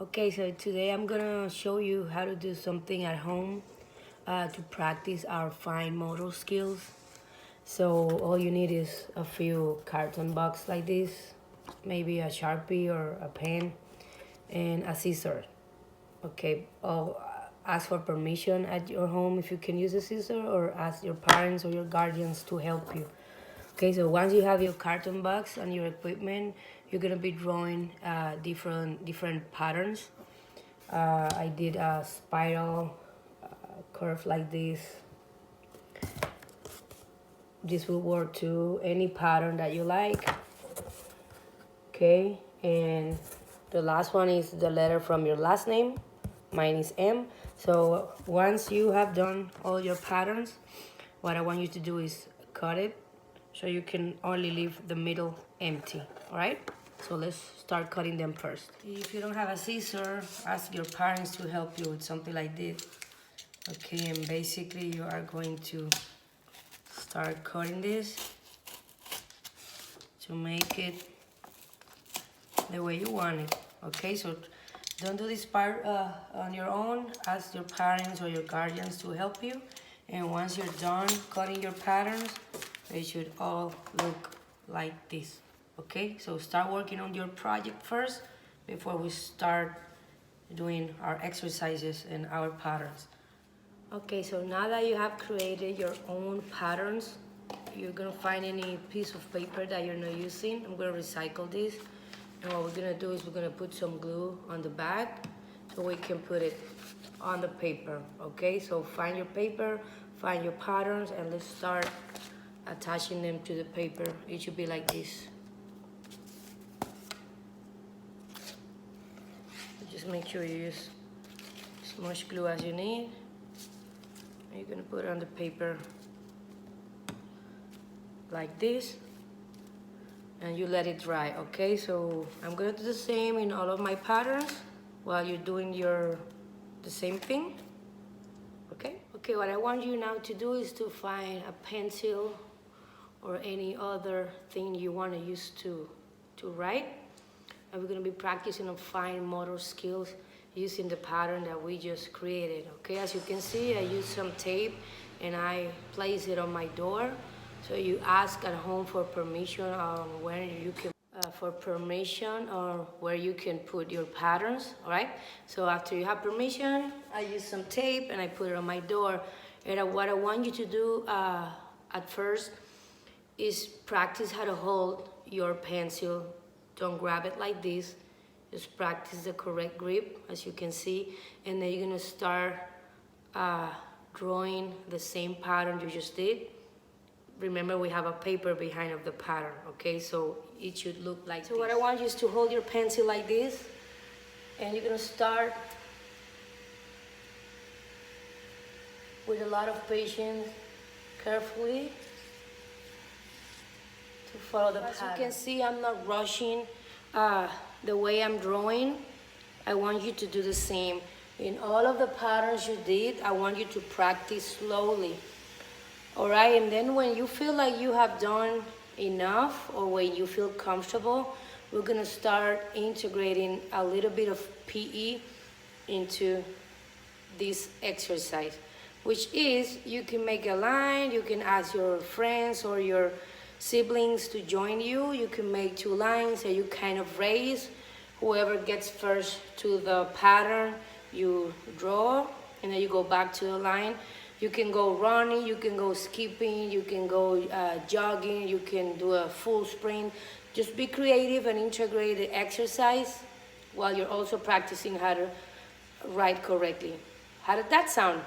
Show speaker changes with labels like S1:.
S1: Okay, so today I'm gonna show you how to do something at home to practice our fine motor skills. So all you need is a few carton box like this, maybe a Sharpie or a pen, and a scissor. Okay, ask for permission at your home if you can use a scissor, or ask your parents or your guardians to help you. Okay, so once you have your carton box and your equipment, you're gonna be drawing different patterns. I did a spiral curve like this. This will work to any pattern that you like. Okay, and the last one is the letter from your last name. Mine is M. So once you have done all your patterns, what I want you to do is cut it so you can only leave the middle empty. All right, so let's start cutting them first. If you don't have a scissor, ask your parents to help you with something like this. Okay, and basically you are going to start cutting this to make it the way you want it. Okay, so don't do this part on your own. Ask your parents or your guardians to help you. And once you're done cutting your patterns, they should all look like this. Okay, so start working on your project first before we start doing our exercises and our patterns. Okay, so now that you have created your own patterns, you're gonna find any piece of paper that you're not using. I'm gonna recycle this. And what we're gonna do is we're gonna put some glue on the back so we can put it on the paper. Okay, so find your paper, find your patterns, and let's start attaching them to the paper. It should be like this. Just make sure you use as much glue as you need. You're gonna put it on the paper like this, and you let it dry. Okay, so I'm gonna do the same in all of my patterns while you're doing the same thing. Okay, what I want you now to do is to find a pencil or any other thing you want to use to write, and we're gonna be practicing on fine motor skills using the pattern that we just created. Okay, as you can see, I used some tape and I place it on my door. So you ask at home for permission on where you can where you can put your patterns. All right, so after you have permission, I use some tape and I put it on my door. And what I want you to do at first is practice how to hold your pencil. Don't grab it like this. Just practice the correct grip, as you can see, and then you're gonna start drawing the same pattern you just did. Remember, we have a paper behind of the pattern, okay? So it should look like this. So what I want you is to hold your pencil like this, and you're gonna start with a lot of patience, carefully, to follow the pattern. As you can see, I'm not rushing the way I'm drawing. I want you to do the same. In all of the patterns you did, I want you to practice slowly. All right, and then when you feel like you have done enough, or when you feel comfortable, we're gonna start integrating a little bit of PE into this exercise, which is you can make a line, you can ask your friends or your siblings to join you. You can make two lines and you kind of raise. Whoever gets first to the pattern, you draw, and then you go back to the line. You can go running, you can go skipping, you can go jogging, you can do a full sprint. Just be creative and integrate the exercise while you're also practicing how to write correctly. How did that sound?